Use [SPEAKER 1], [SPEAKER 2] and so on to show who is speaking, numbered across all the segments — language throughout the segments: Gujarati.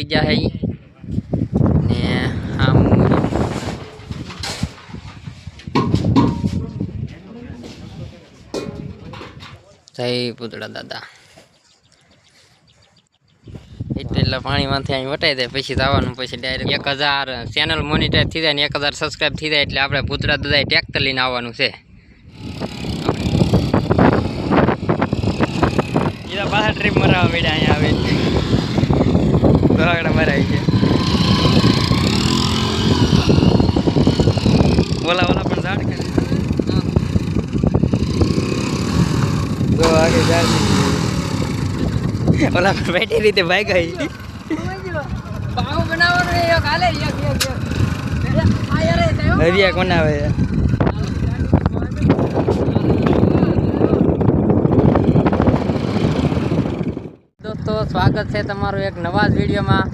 [SPEAKER 1] પોગી ગયા હે ને આમ જય પૂતળા દાદા એટલે પાણીમાંથી અહીં વટાઈ દે પછી જવાનું પછી ડાયરેક્ટ 1000 ચેનલ મોનિટાઈઝ થઈ જાય ને 1000 સબસ્ક્રાઈબ થઈ જાય એટલે આપણે પૂતળા દાદાએ ટ્રેક્ટર લઈને આવવાનું છે એના પાછા ટ્રીપ મરાવા મળ્યા અહીંયા આવે દોરાગડા મરાવી છે ઓલા પણ ઝાડ કરે તો આગે ઝાડ ઓલા પર બેઠી રીતે ભાઈ ગઈ પાવ બનાવવાનો એક હાલે એક હરિયા કોણ આવે દોસ્તો સ્વાગત છે તમારું એક નવા જ વિડીયોમાં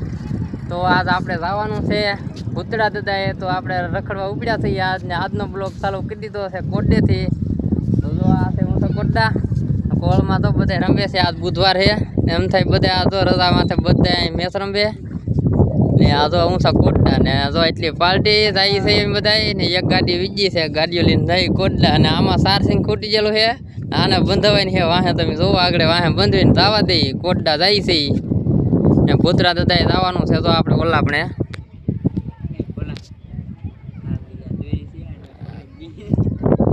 [SPEAKER 1] તો આજ આપણે જવાનું છે પૂતળા દાદાએ તો આપણે રખડવા ઉપડ્યા છીએ આજનો બ્લોગ ચાલુ કરી દીધો છે કોડેથી તો જો આ છે હું તો કોડા કોળમાં તો બધા રમે છે આજ બુધવાર છે એમ થાય બધા આ તો રજામાં બધા મેચ રમે ને આ તો હું કોડા ને જો એટલી પાર્ટી જાય છે એમ બધા ને એક ગાડી વીજી છે ગાડીઓ લઈને જાય કોડા અને આમાં ચાર્જિંગ ખૂટી ગયેલું છે આને બંધાવાય છે વાહે તમે જોવો આગળ વાહે બંધવીને જવા દઈ કોડા જાય છે ને પૂતળા દાદાએ જવાનું છે તો આપણે ઓલા આપણે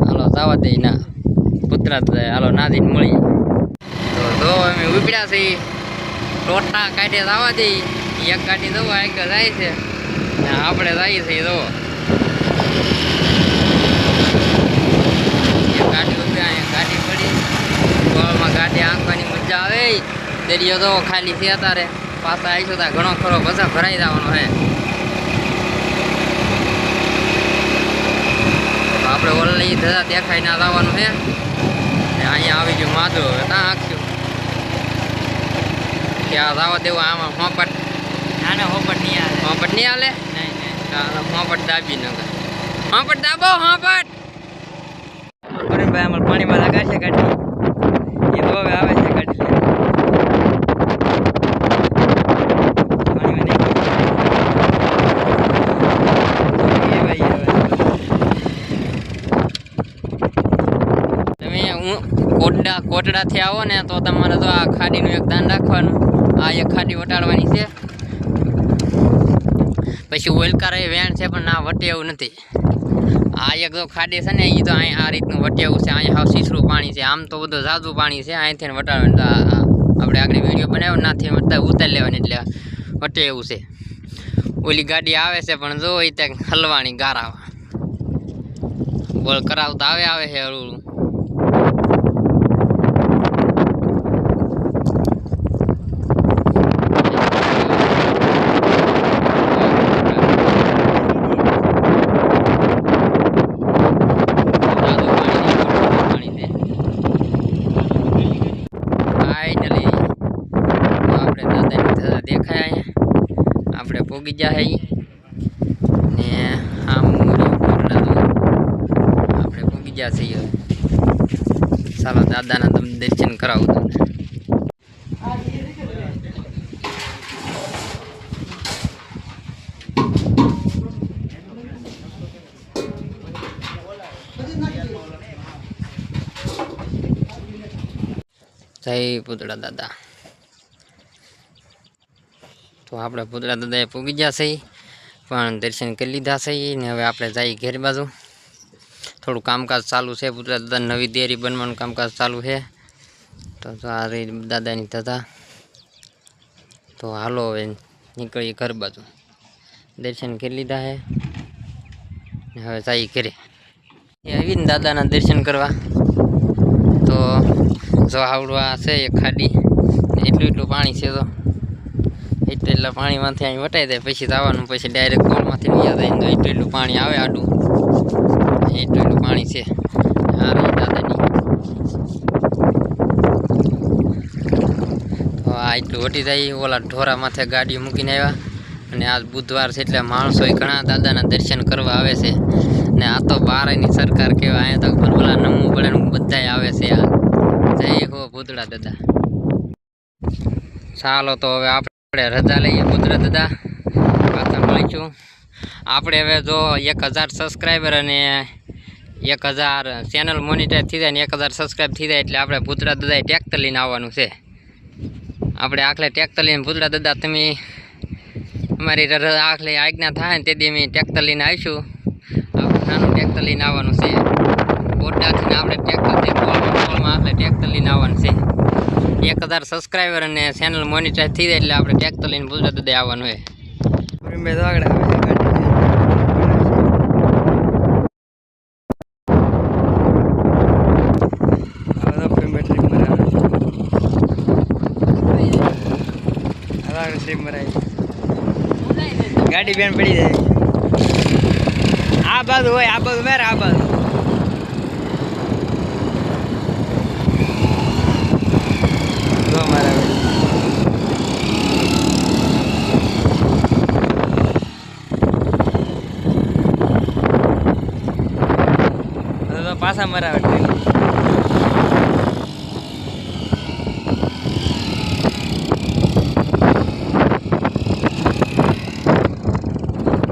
[SPEAKER 1] હાલો જવા દઈ ના પૂતળા દાદાએ હાલો નાદીને મળી તો જો અમે ઉપડ્યા છીએ ટોટા કાઢે જવા દઈ એક ગાડી જવા આગળ જાય છે ને આપણે જઈએ છીએ જો ગાડી ઉભી અહીંયા ગાડી પડી ગોળમાં ગાડી આંકવાની મજા આવે દરિયો તો ખાલી છે તારે પાછા આવીશું ત્યાં ઘણો ખરો બધા ભરાઈ જવાનો છે આપણે ઓલની ધજા દેખાઈને આવવાનું છે ને અહીંયા આવી ગયું માધો ત્યાં આંકશું ત્યાં જવા દેવું આમાં હોપટ નાના હોપટ નહીં હાલે હોપટ નહીં હાલે હોપટ દાબી ન હોપટ દાબો હોપટ ભાઈ અમારે પાણીમાં લગાડશે ગાડી એ તો હવે આવે છે ગાડી કોટડાથી આવો ને તો તમારે તો આ ખાડીનું એક ધ્યાન રાખવાનું આ એક ખાડી વટાડવાની છે પછી ઓલકાર વેણ છે પણ ના વટે એવું નથી આ એક જો ખાડી છે ને એ તો અહીં આ રીતનું વટેવું છે અહીંયા હાવ સીસરું પાણી છે આમ તો બધું ઝાઝું પાણી છે અહીંથી વટાડવાનું આપણે આગળ વિડીયો બનાવ્યો નાથી ઉતારી લેવાની એટલે વટે એવું છે ઓલી ગાડી આવે છે પણ જો એ ત્યાં હલવાની ગારાવા બોલ કરાવતા આવે છે હળવું આપણે પોગી ગયા ને આમ આપણે પોગી ગયા છીએ ચાલો દાદાના તમને દર્શન કરાવું તમને જય પૂતળા દાદા તો આપણે પૂતળા દાદાએ પૂગી ગયા છે પણ દર્શન કરી લીધા છે ને હવે આપણે જઈએ ઘેર બાજુ થોડું કામકાજ ચાલુ છે પૂતળા દાદા નવી ડેરી બનવાનું કામકાજ ચાલુ છે તો આ રહી દાદાની દાદા તો હાલો હવે નીકળીએ ઘર બાજુ દર્શન કરી લીધા છે ને હવે જઈએ ઘરે આવીને દાદાના દર્શન કરવા તો જો આવડવા છે એક ખાડી એટલું પાણી છે તો એટલે પાણીમાંથી અહીં વટાઈ દે પછી જવાનું પછી ડાયરેક્ટ કોળમાંથી વયા જાય તો એટલું પાણી આવે આડું એટલું પાણી છે આ રહી દાદાની તો આ એટલું વટી જાય ઓલા ઢોરા માથે ગાડીઓ મૂકીને આવ્યા અને આજ બુધવાર છે એટલે માણસો ઘણા દાદાના દર્શન કરવા આવે છે ને આ તો બારની સરકાર કહેવાય અહીંયા તો ભરભલા નમવું પડે બધા આવે છે આ જય હો પૂતળા દાદા ચાલો તો હવે આપણે આપણે રજા લઈએ પુત્ર દાદા, પાછા મળીશું. આપણે હવે જો 1000 સબસ્ક્રાઈબર અને 1000 ચેનલ મોનિટાઈઝ થઈ જાય ને 1000 સબસ્ક્રાઈબ થઈ જાય એટલે આપણે પુત્ર દાદાએ ટ્રેક્ટર લઈને આવવાનું છે. આપણે આખલે ટ્રેક્ટર લઈને પુત્ર દાદા તમે અમારી આખલે આજ્ઞા થાય ને તેથી અમે ટ્રેક્ટર લઈને આવીશું. આપણે નાનું ટ્રેક્ટર લઈને આવવાનું છે. બોટાદથી આપણે ટ્રેક્ટરમાં આખલે ટ્રેક્ટર લઈને આવવાનું છે. 1000 સબસ્ક્રાઈબર અને ચેનલ મોનિટાઈઝ થઈ જાય એટલે આપણે ટ્રેક્ટર લઈને પુત્ર દાદાએ આવવાનું છે.
[SPEAKER 2] ગાડી બેન પડી જાય આ બાજુ હોય, આ બાજુ મેરે આ બાજુ જો મારા પાછા મરાવે ટ્રેન.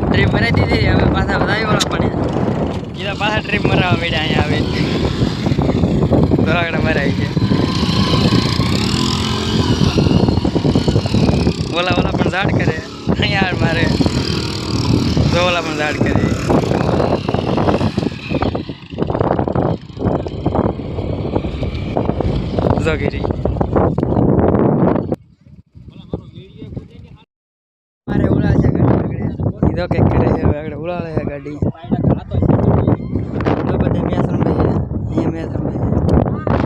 [SPEAKER 2] ટ્રીપ મરાઈ દીધી. હવે પાછા બધા વાળા પણ કીધા પાછા ટ્રીપ મરાવવા મળ્યા. અહીંયા આવે થોડાકડા મરાવી છે. ઓલા પણ ઝાડ કરે અહીંયા મારે તો ઓલા પણ ઝાડ કરે. જોગીરી મારે ઉડા છે ગાડી કીધો કે કરે છે. હવે આગળ ઉડાડે છે ગાડી. તો બધે મેચ રમે છે. અહીંયા મેચ રમે છે.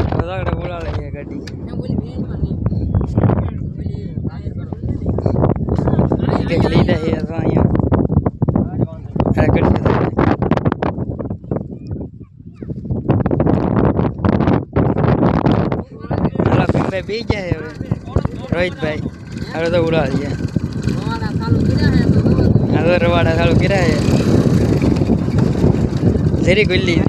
[SPEAKER 2] તો આગળ ઉડાડે છે ગાડી. કંઈક લીધા છે તો અહીંયા આગળ છે. બી જાય હવે રોહિતભાઈ હવે તો ઉડાડીએ. હવે રવાડા ચાલુ કર્યા છે. જરી ગુલ્લી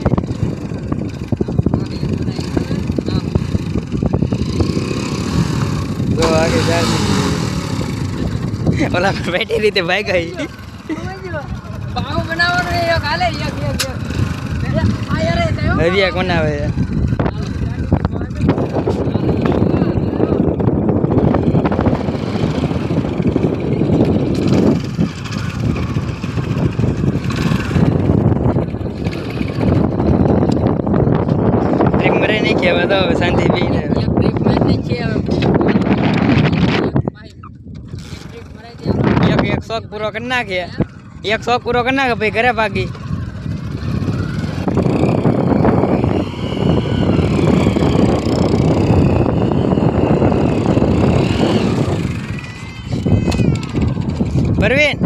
[SPEAKER 2] તો આગે જાય. ઓલા બેઠી રીતે ભાઈ ગઈ હરિયા કોણ આવે છે. હવે તો શાંતિ પી એક શોખ પૂરો કરી નાખીએ. એક શોખ પૂરો કરી નાખે ભાઈ ઘરે ભાગી. પરવીન